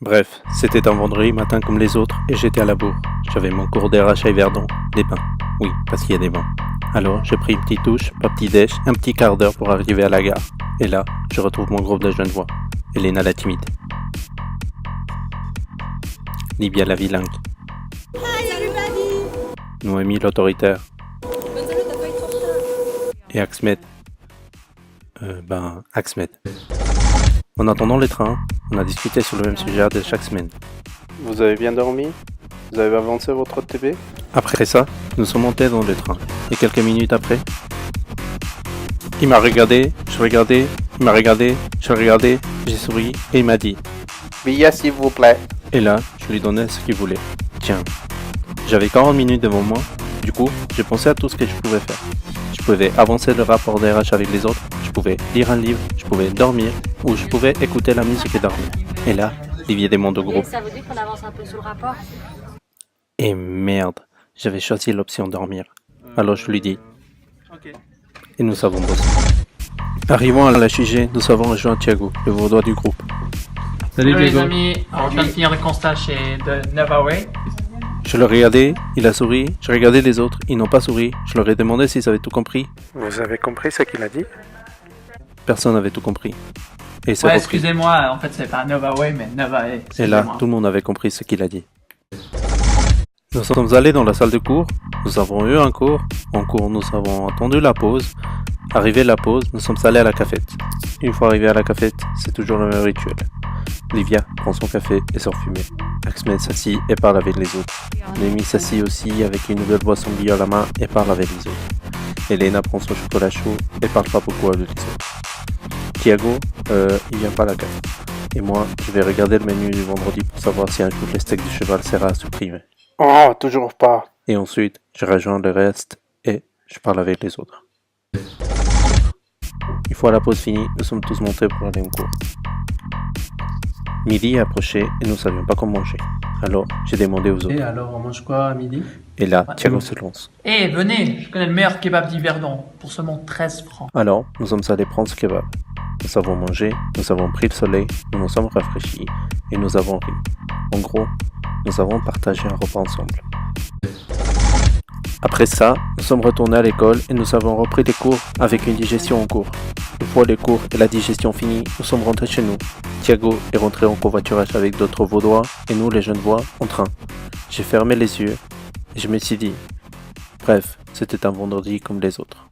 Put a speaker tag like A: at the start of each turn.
A: Bref, c'était un vendredi matin comme les autres et j'étais à la bourre. J'avais mon cours d'RH à Yverdon, des bains. Oui, parce qu'il y a des bains. Alors, j'ai pris une petite douche, pas petit déj, un petit quart d'heure pour arriver à la gare. Et là, je retrouve mon groupe de jeunes voix. Elena la timide. Libia la bilingue.
B: Hi everybody!
A: Noémie l'autoritaire.
B: Gonzalo, t'as pas eu trop retard.
A: Et Axmed. Axmed. En attendant les trains, on a discuté sur le même sujet de chaque semaine. Vous avez bien dormi? Vous avez avancé votre TB? Après ça, nous sommes montés dans le train. Et quelques minutes après, il m'a regardé, je regardais, il m'a regardé, je regardais, j'ai souri et il m'a dit
C: Billet s'il vous plaît.
A: Et là, je lui donnais ce qu'il voulait. Tiens, j'avais 40 minutes devant moi, du coup, j'ai pensé à tout ce que je pouvais faire. Je pouvais avancer le rapport d'RH avec les autres, je pouvais lire un livre, je pouvais dormir, ou je pouvais écouter la musique et dormir. Et là, il y a des mondes de groupe.
B: Ça veut dire qu'on avance un peu sur le rapport?
A: Et merde, j'avais choisi l'option dormir. Alors je lui dis. Et nous avons bossé. Arrivant à la HUG, nous avons rejoint Thiago, le vaudois du groupe.
D: Salut les amis, alors, je viens de finir le constat chez The Novaway.
A: Je le regardais, il a souri, je regardais les autres, ils n'ont pas souri, je leur ai demandé s'ils avaient tout compris. Vous avez compris ce qu'il a dit? Personne n'avait tout compris. Et c'est
D: Ouais,
A: repris.
D: excusez-moi, en fait c'est pas Novaway mais Novae.
A: Et là, tout le monde avait compris ce qu'il a dit. Nous sommes allés dans la salle de cours, nous avons eu un cours, en cours nous avons attendu la pause. Arrivé la pause, nous sommes allés à la cafette. Une fois arrivé à la cafette, c'est toujours le même rituel. Livia prend son café et sort fumer. Axmed s'assit et parle avec les autres. Noémie s'assit aussi avec une nouvelle boisson bio à la main et parle avec les autres. Elena prend son chocolat chaud et parle pas beaucoup avec les autres. Thiago, il vient pas à la café. Et moi, je vais regarder le menu du vendredi pour savoir si un jour les steaks du cheval sera à supprimer.
C: Oh, toujours pas.
A: Et ensuite, je rejoins le reste et je parle avec les autres. Une fois la pause finie, nous sommes tous montés pour aller en cours. Midi approchait et nous ne savions pas quoi manger. Alors, j'ai demandé aux autres.
D: Et alors, on mange quoi à midi?
A: Et là, Thiago se lance.
D: Eh, venez, je connais le meilleur kebab d'Yverdon, pour seulement 13 francs.
A: Alors, nous sommes allés prendre ce kebab. Nous avons mangé, nous avons pris le soleil, nous nous sommes rafraîchis et nous avons ri. En gros, nous avons partagé un repas ensemble. Après ça, nous sommes retournés à l'école et nous avons repris les cours avec une digestion en cours. Une fois les cours et la digestion finie, nous sommes rentrés chez nous. Thiago est rentré en covoiturage avec d'autres vaudois et nous, les jeunes voix, en train. J'ai fermé les yeux et je me suis dit, bref, c'était un vendredi comme les autres.